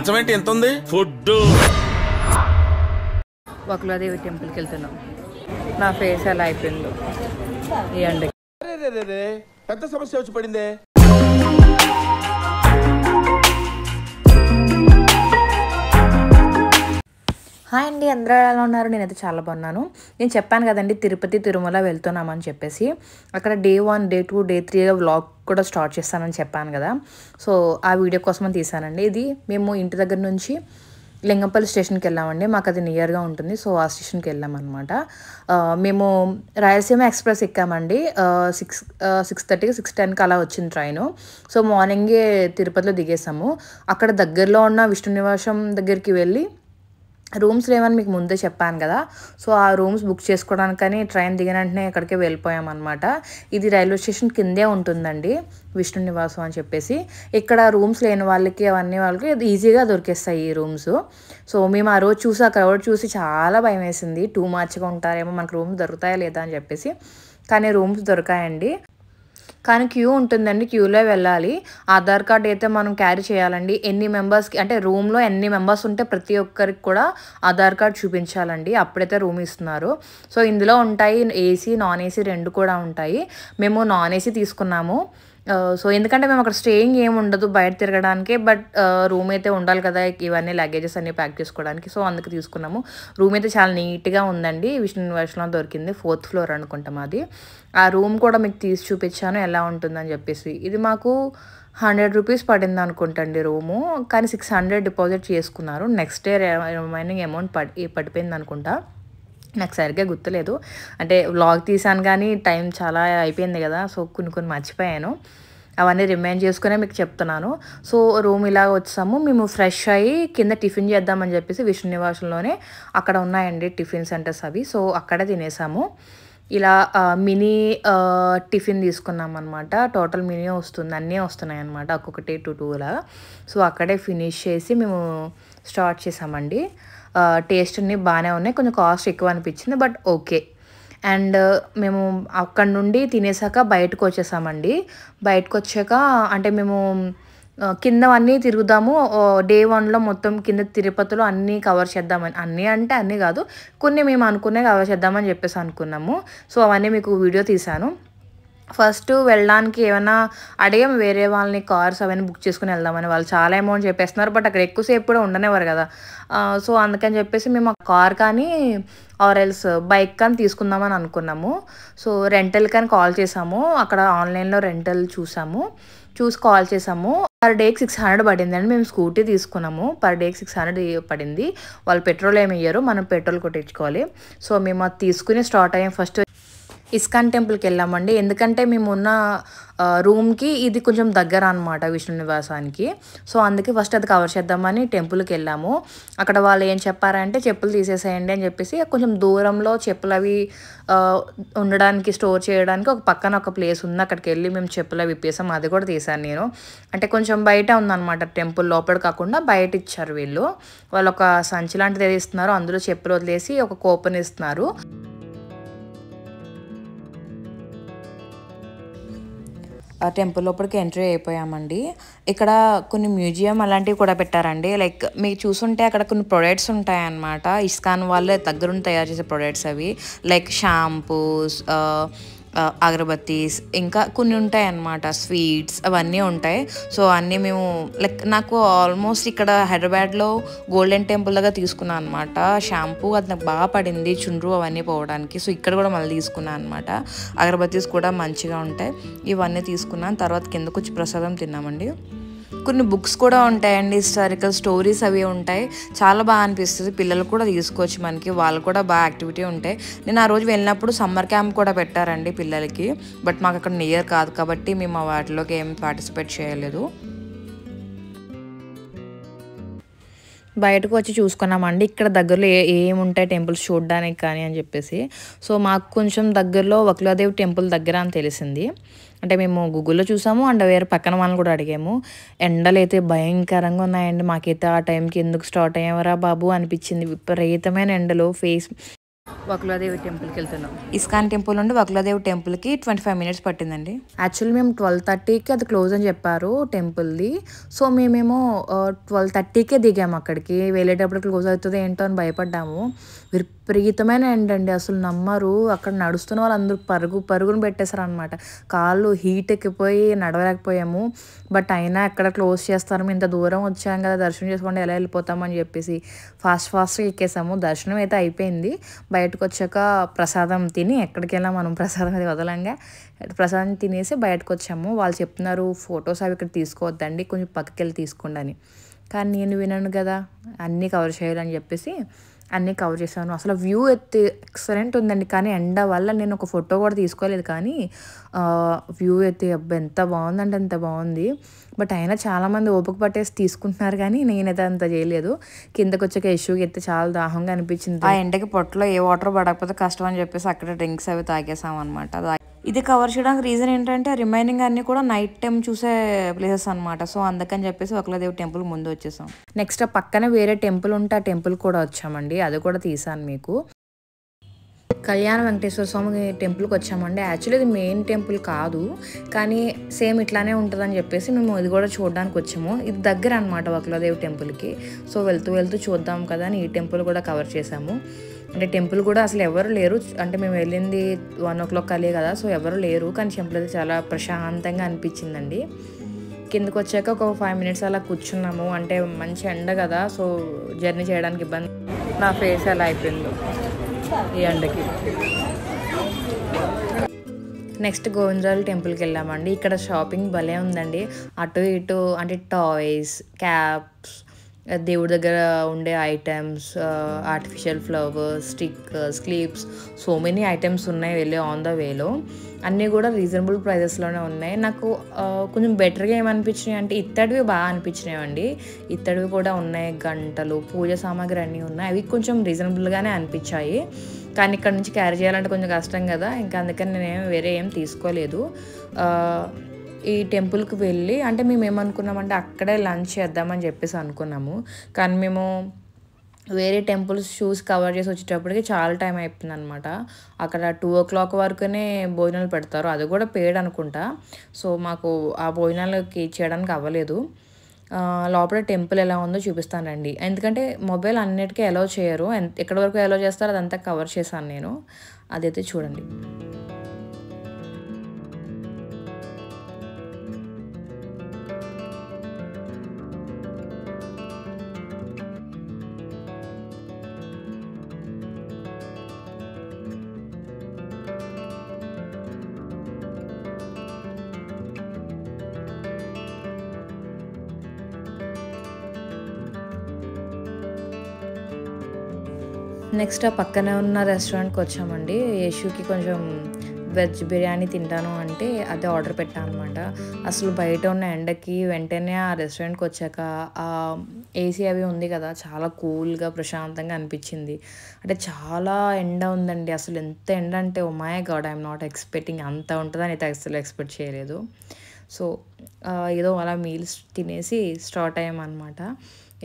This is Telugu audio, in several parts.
ఎంత ఉంది ఫుడ్ వకులాదేవి టెంపుల్కి వెళ్తున్నాం. నా ఫేస్ ఎలా అయిపోయిందో ఈ ఎండ. పెద్ద సమస్య వచ్చి పడిందే. హాయ్ అండి, అందరూ ఎలా ఉన్నారు? నేనైతే చాలా బాగున్నాను. నేను చెప్పాను కదండి తిరుపతి తిరుమల వెళ్తున్నామని చెప్పేసి. అక్కడ డే 1 డే 2 డే 3 వ్లాగ్ కూడా స్టార్ట్ చేస్తానని చెప్పాను కదా. సో ఆ వీడియో కోసమని తీసానండి. ఇది మేము ఇంటి దగ్గర నుంచి లింగంపల్లి స్టేషన్కి వెళ్ళామండి. మాకు అది నియర్గా ఉంటుంది. సో ఆ స్టేషన్కి వెళ్ళామన్నమాట. మేము రాయలసీమ ఎక్స్ప్రెస్ ఎక్కామండి. 6:30కి 6:10కి అలా వచ్చింది ట్రైను. సో మార్నింగే తిరుపతిలో దిగేసాము. అక్కడ దగ్గరలో ఉన్న విష్ణు నివాసం దగ్గరికి వెళ్ళి రూమ్స్ లేవని మీకు ముందే చెప్పాను కదా. సో ఆ రూమ్స్ బుక్ చేసుకోవడానికని ట్రైన్ దిగిన వెంటనే ఇక్కడికే వెళ్ళిపోయామన్నమాట. ఇది రైల్వే స్టేషన్ కిందే ఉంటుందండి విష్ణు నివాసం అని చెప్పేసి. ఇక్కడ రూమ్స్ లేని వాళ్ళకి అవన్నీ వాళ్ళకి ఈజీగా దొరికేస్తాయి ఈ రూమ్స్. సో మేము ఆ రోజు చూసి ఆ క్రౌడ్ చూసి చాలా భయం వేసింది. టూ మచ్గా ఉంటారేమో, మనకు రూమ్స్ దొరుకుతాయా లేదా అని చెప్పేసి. కానీ రూమ్స్ దొరికాయండి. కానీ క్యూ ఉంటుందండి, క్యూలో వెళ్ళాలి. ఆధార్ కార్డ్ అయితే మనం క్యారీ చేయాలండి. ఎన్ని మెంబర్స్కి అంటే రూమ్లో ఎన్ని మెంబర్స్ ఉంటే ప్రతి ఒక్కరికి కూడా ఆధార్ కార్డ్ చూపించాలండి. అప్పుడైతే రూమ్ ఇస్తున్నారు. సో ఇందులో ఉంటాయి ఏసీ నాన్ ఏసీ రెండు కూడా ఉంటాయి. మేము నాన్ ఏసీ తీసుకున్నాము. సో ఎందుకంటే మేము అక్కడ స్టేయింగ్ ఏమి ఉండదు, బయట తిరగడానికి. బట్ రూమ్ అయితే ఉండాలి కదా, ఇవన్నీ లగేజెస్ అన్నీ ప్యాక్ చేసుకోవడానికి. సో అందుకు తీసుకున్నాము. రూమ్ అయితే చాలా నీట్గా ఉందండి. విష్ణు నివాసంలో దొరికింది. 4th ఫ్లోర్ అనుకుంటాం అది. ఆ రూమ్ కూడా మీకు తీసి చూపించాను ఎలా ఉంటుందని చెప్పేసి. ఇది మాకు 100 రూపీస్ పడింది అనుకుంటండి రూము. కానీ 600 డిపాజిట్ చేసుకున్నారు. నెక్స్ట్ డే రిమైనింగ్ అమౌంట్ పడిపోయింది అనుకుంటా. నాకు సరిగ్గా గుర్తులేదు. అంటే వ్లాగ్ తీసాను కానీ టైం చాలా అయిపోయింది కదా. సో కొన్ని మర్చిపోయాను. అవన్నీ రిమైండ్ చేసుకునే మీకు చెప్తున్నాను. సో రూమ్ ఇలా వచ్చాము. మేము ఫ్రెష్ అయ్యి కింద టిఫిన్ చేద్దామని చెప్పేసి విష్ణు నివాసంలోనే అక్కడ ఉన్నాయండి టిఫిన్ సెంటర్స్ అవి. సో అక్కడే తినేసాము. ఇలా మినీ టిఫిన్ తీసుకున్నాం అనమాట. టోటల్ మినీ వస్తుంది, అన్నీ వస్తున్నాయి అనమాట, ఒక్కొక్కటి 2 సో అక్కడే ఫినిష్ చేసి మేము స్టార్ట్ చేసామండి. టేస్ట్ అన్నీ బాగానే ఉన్నాయి. కొంచెం కాస్ట్ ఎక్కువ అనిపించింది, బట్ ఓకే. అండ్ మేము అక్కడ నుండి తినేసాక బయటకు వచ్చేసామండి. బయటకు వచ్చాక అంటే మేము కిందవన్నీ తిరుగుదాము. డే 1లో మొత్తం కింద తిరుపతిలో అన్నీ కవర్ చేద్దామని, అన్నీ అంటే అన్నీ కాదు, కొన్ని మేము అనుకునే కవర్ చేద్దామని చెప్పేసి అనుకున్నాము. సో అవన్నీ మీకు వీడియో తీశాను. ఫస్ట్ వెళ్ళడానికి ఏమైనా అడిగాము వేరే వాళ్ళని, కార్స్ అవన్నీ బుక్ చేసుకుని వెళ్దామని. వాళ్ళు చాలా అమౌంట్ చెప్పేస్తున్నారు, బట్ అక్కడ ఎక్కువసేపు కూడా ఉండనేవారు కదా. సో అందుకని చెప్పేసి మేము కార్ కానీ ఆర్ఎల్స్ బైక్ కానీ తీసుకుందామని అనుకున్నాము. సో రెంటల్ కానీ కాల్ చేసాము. అక్కడ ఆన్లైన్లో రెంటల్ చూసి కాల్ చేసాము. పర్ డేకి 600 పడిందండి. మేము స్కూటీ తీసుకున్నాము. పర్ డేకి 600 పడింది. వాళ్ళు పెట్రోల్ ఏమి ఇయ్యరు, మనం పెట్రోల్ కొట్టించుకోవాలి. సో మేము అది తీసుకుని స్టార్ట్ అయ్యాం. ఫస్ట్ ఇస్కాన్ టెంపుల్కి వెళ్ళామండి. ఎందుకంటే మేము ఉన్న రూమ్కి ఇది కొంచెం దగ్గర అనమాట విష్ణు నివాసానికి. సో అందుకే ఫస్ట్ అది కవర్ చేద్దామని టెంపుల్కి వెళ్ళాము. అక్కడ వాళ్ళు ఏం చెప్పారంటే చెప్పులు తీసేసేయండి అని చెప్పేసి, కొంచెం దూరంలో చెప్పులు అవి ఉండడానికి స్టోర్ చేయడానికి ఒక పక్కన ఒక ప్లేస్ ఉంది. అక్కడికి వెళ్ళి మేము చెప్పులు అవి విప్పేసాం. అది కూడా తీసాను నేను. అంటే కొంచెం బయట ఉందన్నమాట, టెంపుల్ లోపల కాకుండా బయట ఇచ్చారు వీళ్ళు. వాళ్ళు ఒక సంచి లాంటిది ఏది ఇస్తున్నారు, అందులో చెప్పులు వదిలేసి ఒక కూపన్ ఇస్తున్నారు. ఆ టెంపుల్ లోపలికి ఎంట్రీ అయిపోయామండి. ఇక్కడ కొన్ని మ్యూజియం అలాంటివి కూడా పెట్టారండి. లైక్ మీకు చూసుంటే అక్కడ కొన్ని ప్రొడక్ట్స్ ఉంటాయన్నమాట. ఇస్కాన్ వాళ్ళే దగ్గరుండి తయారు చేసే ప్రొడక్ట్స్ అవి. లైక్ షాంపూస్, అగరబత్తీస్, ఇంకా కొన్ని ఉంటాయి అన్నమాట, స్వీట్స్ అవన్నీ ఉంటాయి. సో అన్నీ మేము లైక్ నాకు ఆల్మోస్ట్ ఇక్కడ హైదరాబాద్లో గోల్డెన్ టెంపుల్ దగ్గర తీసుకున్నాను అనమాట షాంపూ. అది నాకు బాగా పడింది, చుండ్రు అవన్నీ పోవడానికి. సో ఇక్కడ కూడా మళ్ళీ తీసుకున్నాను అనమాట. అగరబత్తీస్ కూడా మంచిగా ఉంటాయి. ఇవన్నీ తీసుకున్నాను. తర్వాత కిందకు వచ్చి ప్రసాదం తిన్నామండి. కొన్ని బుక్స్ కూడా ఉంటాయండి, హిస్టారికల్ స్టోరీస్ అవి ఉంటాయి. చాలా బాగా అనిపిస్తుంది. పిల్లలు కూడా తీసుకోవచ్చు మనకి, వాళ్ళు కూడా బాగా యాక్టివిటీ ఉంటాయి. నేను ఆ రోజు వెళ్ళినప్పుడు సమ్మర్ క్యాంప్ కూడా పెట్టారండి పిల్లలకి. బట్ మాకు అక్కడ నియర్ కాదు కాబట్టి మేము వాటిలోకి ఏం పార్టిసిపేట్ చేయలేదు. బయటకు వచ్చి చూసుకున్నామండి ఇక్కడ దగ్గరలో ఏముంటాయి టెంపుల్స్ చూడడానికి కానీ అని చెప్పేసి. సో మాకు కొంచెం దగ్గరలో వకులాదేవి టెంపుల్ దగ్గర అని తెలిసింది. అంటే మేము గూగుల్లో చూసాము అండ్ వేరే పక్కన వాళ్ళని కూడా అడిగాము. ఎండలు అయితే భయంకరంగా ఉన్నాయండి. మాకైతే ఆ టైంకి ఎందుకు స్టార్ట్ అయ్యేవరా బాబు అనిపించింది. విపరీతమైన ఎండలు. వకులాదేవి టెంపుల్కి వెళ్తున్నాం. ఇస్కాన్ టెంపుల్ నుండి వకులాదేవి టెంపుల్కి 25 మినిట్స్ పట్టిందండి. యాక్చువల్లీ మేము 12:30కి అది క్లోజ్ అని చెప్పారు టెంపుల్ది. సో మేమేమో 12:30కే దిగాము అక్కడికి. వెళ్ళేటప్పుడు క్లోజ్ అవుతుంది ఏంటో అని భయపడ్డాము. విపరీతమైన ఎండ అండి, అసలు నమ్మరు. అక్కడ నడుస్తున్న వాళ్ళందరూ పరుగును పెట్టేశారు అనమాట. కాళ్ళు హీట్ ఎక్కిపోయి నడవలేకపోయాము. బట్ అయినా ఎక్కడ క్లోజ్ చేస్తారు, మేము ఇంత దూరం వచ్చాం కదా దర్శనం చేసుకోండి ఎలా వెళ్ళిపోతామని చెప్పేసి ఫాస్ట్గా ఎక్కేసాము. దర్శనం అయితే అయిపోయింది. బయటకు వచ్చాక ప్రసాదం తిని, ఎక్కడికి వెళ్ళాం మనం ప్రసాదం అది వదలంగా ప్రసాదం తినేసి బయటకు వచ్చాము. వాళ్ళు చెప్తున్నారు ఫొటోస్ అవి ఇక్కడ తీసుకోవద్దండి, కొంచెం పక్కకి వెళ్ళి తీసుకోండి అని. కానీ నేను విన్నాను కదా అన్నీ కవర్ చేయాలని చెప్పేసి అన్నీ కవర్ చేశాను. అసలు వ్యూ అయితే ఎక్సలెంట్ ఉందండి. కానీ ఎండ వల్ల నేను ఒక ఫోటో కూడా తీసుకోలేదు. కానీ వ్యూ అయితే అబ్బా ఎంత బాగుందంటే అంత బాగుంది. బట్ అయినా చాలామంది ఓపిక పట్టేసి తీసుకుంటున్నారు, కానీ నేనైతే అంత చేయలేదు. కిందకు వచ్చాక ఇష్యూకి అయితే చాలా దాహంగా అనిపించింది. ఆ ఎండకి పొట్టలో ఏ వాటర్ పడకపోతే కష్టం అని చెప్పేసి అక్కడ డ్రింక్స్ అవి తాగేసాం అనమాట. ఇది కవర్ చేయడానికి రీజన్ ఏంటంటే రిమైనింగ్ అన్నీ కూడా నైట్ టైం చూసే ప్లేసెస్ అనమాట. సో అందుకని చెప్పేసి వకులాదేవి టెంపుల్ ముందు వచ్చేసాం. నెక్స్ట్ పక్కన వేరే టెంపుల్ ఉంటే ఆ టెంపుల్ కూడా వచ్చామండి, అది కూడా తీసాను మీకు. కళ్యాణ వెంకటేశ్వర స్వామి టెంపుల్కి వచ్చామండి. యాక్చువల్లీ ఇది మెయిన్ టెంపుల్ కాదు, కానీ సేమ్ ఇట్లానే ఉంటుందని చెప్పేసి మేము ఇది కూడా చూడడానికి వచ్చాము. ఇది దగ్గర అనమాట వకులాదేవి టెంపుల్కి. సో వెళ్తూ చూద్దాం కదా అని ఈ టెంపుల్ కూడా కవర్ చేసాము. అంటే టెంపుల్ కూడా అసలు ఎవరు లేరు, అంటే మేము వెళ్ళింది 1 o'clock కలిగే కదా, సో ఎవరు లేరు. కానీ టెంపుల్ అయితే చాలా ప్రశాంతంగా అనిపించిందండి. కిందకు వచ్చాక ఒక 5 minutes అలా కూర్చున్నాము. అంటే మంచి ఎండ కదా, సో జర్నీ చేయడానికి ఇబ్బంది. నా ఫేస్ ఎలా అయిపోయిందో ఈ ఎండకి. నెక్స్ట్ గోవిందరాజుల టెంపుల్కి వెళ్ళామండి. ఇక్కడ షాపింగ్ భలే ఉందండి. అటు ఇటు అంటే టాయ్స్, క్యాప్స్, దేవుడి దగ్గర ఉండే items, artificial flowers, stickers, clips, so many items ఉన్నాయి వెళ్ళి ఆన్ ద వేలో. అన్నీ కూడా రీజనబుల్ ప్రైజెస్లోనే ఉన్నాయి. నాకు కొంచెం బెటర్గా ఏమనిపించినాయి అంటే ఇత్తడివి బాగా అనిపించినాయి అండి. ఇత్తడివి కూడా ఉన్నాయి, గంటలు, పూజ సామాగ్రి అన్నీ ఉన్నాయి. అవి కొంచెం రీజనబుల్గానే అనిపించాయి. కానీ ఇక్కడ నుంచి క్యారీ చేయాలంటే కొంచెం కష్టం కదా, ఇంకా అందుకని నేను వేరే ఏం తీసుకోలేదు. ఈ టెంపుల్కి వెళ్ళి అంటే మేము ఏమనుకున్నామంటే అక్కడే లంచ్ చేద్దామని చెప్పేసి అనుకున్నాము. కానీ మేము వేరే టెంపుల్స్ చూసి కవర్ చేసి వచ్చేటప్పటికి చాలా టైం అయిపోయింది అనమాట. అక్కడ 2 o'clock వరకునే భోజనాలు పెడతారు, అది కూడా పేడ్ అనుకుంటా. సో మాకు ఆ భోజనాలకి చేయడానికి అవ్వలేదు. లోపల టెంపుల్ ఎలా ఉందో చూపిస్తానండి. ఎందుకంటే మొబైల్ అన్నిటికీ అలౌ చేయరు, ఎక్కడి వరకు అలౌ చేస్తారో అదంతా కవర్ చేశాను నేను, అదైతే చూడండి. నెక్స్ట్ ఆ పక్కనే ఉన్న రెస్టారెంట్కి వచ్చామండి. యేషుకి కొంచెం వెజ్ బిర్యానీ తింటాను అంటే అదే ఆర్డర్ పెట్టాను అనమాట. అసలు బయట ఉన్న ఎండకి వెంటనే ఆ రెస్టారెంట్కి వచ్చాక ఆ ఏసీ అవి ఉంది కదా, చాలా కూల్గా ప్రశాంతంగా అనిపించింది. అంటే చాలా ఎండ ఉందండి, అసలు ఎంత ఎండ అంటే oh my God, I'm not expecting అంత ఉంటుందని అయితే అసలు ఎక్స్పెక్ట్ చేయలేదు. సో ఏదో అలా మీల్స్ తినేసి స్టార్ట్ అయ్యామన్నమాట.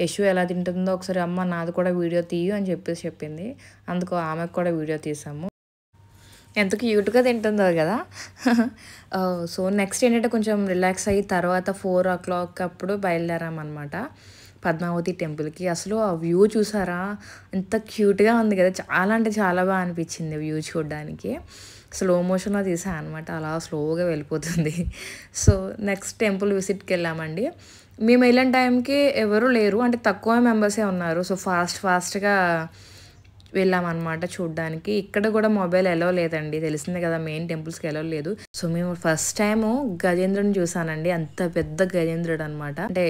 యశు ఎలా తింటుందో ఒకసారి అమ్మ నాది కూడా వీడియో తీయు అని చెప్పేసి చెప్పింది, అందుకు ఆమెకు కూడా వీడియో తీసాము. ఎంత క్యూట్గా తింటుందో కదా. సో నెక్స్ట్ ఏంటంటే కొంచెం రిలాక్స్ అయ్యి తర్వాత 4 o'clock అప్పుడు బయలుదేరామన్నమాట పద్మావతి టెంపుల్కి. అసలు ఆ వ్యూ చూసారా, ఎంత క్యూట్గా ఉంది కదా, చాలా అంటే చాలా బాగా అనిపించింది వ్యూ చూడడానికి. స్లో మోషన్లో తీసాను అనమాట, అలా స్లోగా వెళ్ళిపోతుంది. సో నెక్స్ట్ టెంపుల్ విజిట్కి వెళ్ళామండి. మేము వెళ్ళిన టైంకి ఎవరు లేరు, అంటే తక్కువ మెంబర్సే ఉన్నారు. సో ఫాస్ట్గా వెళ్ళామన్నమాట చూడ్డానికి. ఇక్కడ కూడా మొబైల్ ఎలో లేదండి, తెలిసిందే కదా మెయిన్ టెంపుల్స్కి ఎలో లేదు. సో మేము ఫస్ట్ టైము గజేంద్రుని చూసానండి, అంత పెద్ద గజేంద్రుడు అనమాట, అంటే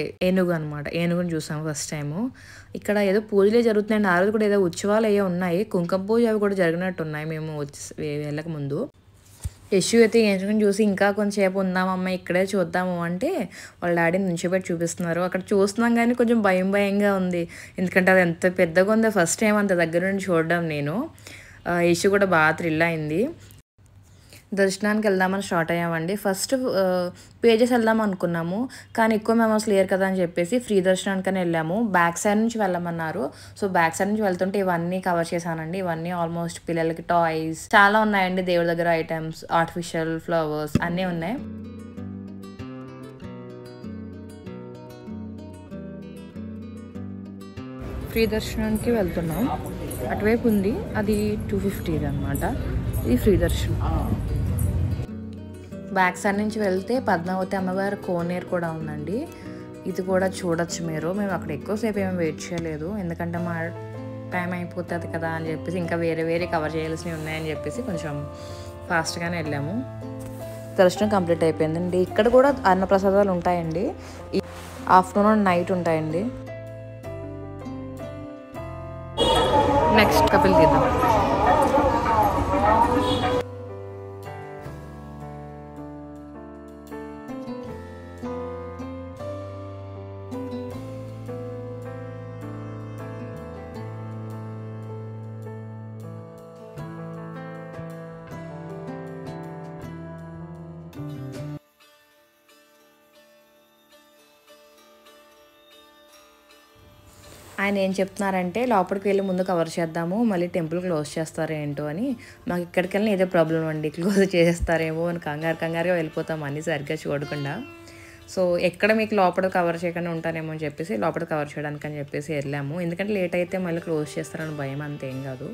ఏనుగుని చూసాము ఫస్ట్ టైము. ఇక్కడ ఏదో పూజలే జరుగుతున్నాయండి, ఆ రోజు కూడా ఏదో ఉత్సవాలు అయ్యే ఉన్నాయి, కుంకుమ పూజ అవి కూడా జరిగినట్టు ఉన్నాయి మేము వెళ్ళక ముందు. యశు అయితే ఏనుగుని చూసి ఇంకా కొంచెంసేపు ఉందామమ్మ ఇక్కడే చూద్దాము అంటే వాళ్ళ డాడీని నుంచోబెట్టి చూపిస్తున్నారు. అక్కడ చూస్తున్నాం కానీ కొంచెం భయంగా ఉంది, ఎందుకంటే అది ఎంత పెద్దగా ఉందో, ఫస్ట్ టైం అంత దగ్గర నుండి చూడడం నేను. యశు కూడా బాగా థ్రిల్ అయింది. దర్శనానికి వెళ్దామని స్టార్ట్ అయ్యామండి. ఫస్ట్ పేజెస్ వెళ్దాం అనుకున్నాము, కానీ ఎక్కువ మెంబర్స్ లేరు కదా అని చెప్పేసి ఫ్రీ దర్శనానికని వెళ్ళాము. బ్యాక్ సైడ్ నుంచి వెళ్ళమన్నారు. సో బ్యాక్ సైడ్ నుంచి వెళ్తుంటే ఇవన్నీ కవర్ చేశానండి. ఇవన్నీ ఆల్మోస్ట్ పిల్లలకి టాయ్స్ చాలా ఉన్నాయండి, దేవుడి దగ్గర ఐటమ్స్, ఆర్టిఫిషియల్ ఫ్లవర్స్ అన్నీ ఉన్నాయి. ఫ్రీ దర్శనానికి వెళ్తున్నాం. అటువైపు ఉంది, అది 250 అనమాట. ఇది ఫ్రీ దర్శనం. బ్యాక్ సైడ్ నుంచి వెళ్తే పద్మావతి అమ్మవారి కోనేరు కూడా ఉందండి. ఇది కూడా చూడొచ్చు మీరు. మేము అక్కడ ఎక్కువసేపు ఏమి వెయిట్ చేయలేదు, ఎందుకంటే మా టైం అయిపోతుంది కదా అని చెప్పేసి, ఇంకా వేరే కవర్ చేయాల్సినవి ఉన్నాయని చెప్పేసి కొంచెం ఫాస్ట్గానే వెళ్ళాము. దర్శనం కంప్లీట్ అయిపోయిందండి. ఇక్కడ కూడా అన్నప్రసాదాలు ఉంటాయండి. ఆఫ్టర్నూన్ నైట్ ఉంటాయండి. నెక్స్ట్ కపిల్ తీద్దాం. ఆయన ఏం చెప్తున్నారంటే లోపలికి వెళ్ళి ముందు కవర్ చేద్దాము, మళ్ళీ టెంపుల్ క్లోజ్ చేస్తారో ఏంటో అని. మాకు ఇక్కడికి వెళ్ళిన ఇదే ప్రాబ్లం అండి, క్లోజ్ చేసేస్తారేమో అని కంగారుగా వెళ్ళిపోతాం అన్నీ సరిగ్గా చూడకుండా. సో ఎక్కడ మీకు లోపల కవర్ చేయకుండా ఉంటారేమో అని చెప్పేసి లోపల కవర్ చేయడానికి అని చెప్పేసి వెళ్ళాము. ఎందుకంటే లేట్ అయితే మళ్ళీ క్లోజ్ చేస్తారని భయం, అంతేం కాదు.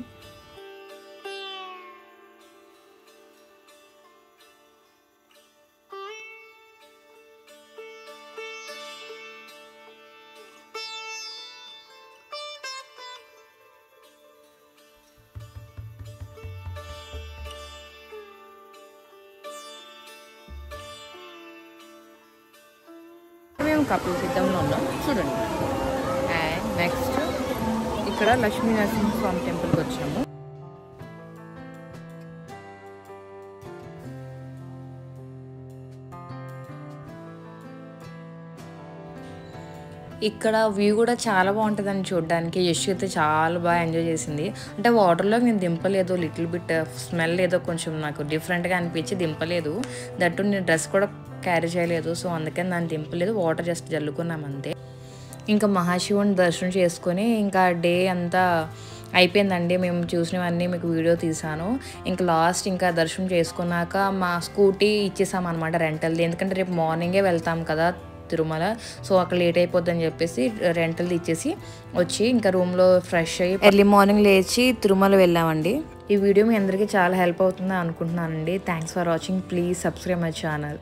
మేము కపిల్ సిద్ధంలో ఉన్నాం చూడండి. అండ్ నెక్స్ట్ ఇక్కడ లక్ష్మీ నరసింహస్వామి టెంపుల్కి వచ్చాము. ఇక్కడ వ్యూ కూడా చాలా బాగుంటుందని చూడడానికి. యశ్ అయితే చాలా బాగా ఎంజాయ్ చేసింది. అంటే వాటర్లో నేను దింపలేదు, లిటిల్ బిట్ స్మెల్ ఏదో కొంచెం నాకు డిఫరెంట్గా అనిపించి దింపలేదు. దట్టు నేను డ్రెస్ కూడా క్యారీ చేయలేదు, సో అందుకని దాన్ని దింపలేదు, వాటర్ జస్ట్ జల్లుకున్నాం అంతే. ఇంకా మహాశివుని దర్శనం చేసుకొని ఇంకా డే అంతా అయిపోయిందండి. మేము చూసినవన్నీ మీకు వీడియో తీసాను. ఇంకా లాస్ట్ ఇంకా దర్శనం చేసుకున్నాక మా స్కూటీ ఇచ్చేసామన్నమాట రెంటల్ది, ఎందుకంటే రేపు మార్నింగే వెళ్తాం కదా తిరుమల. సో అక్కడ లేట్ అయిపోద్దని చెప్పేసి రెంటల్ది ఇచ్చేసి వచ్చి ఇంకా రూమ్లో ఫ్రెష్ అయ్యి ఎర్లీ మార్నింగ్ లేచి తిరుమల వెళ్ళామండి. ఈ వీడియో మీ అందరికీ చాలా హెల్ప్ అవుతుందని అనుకుంటున్నానండి. Thanks for watching. Please subscribe my channel.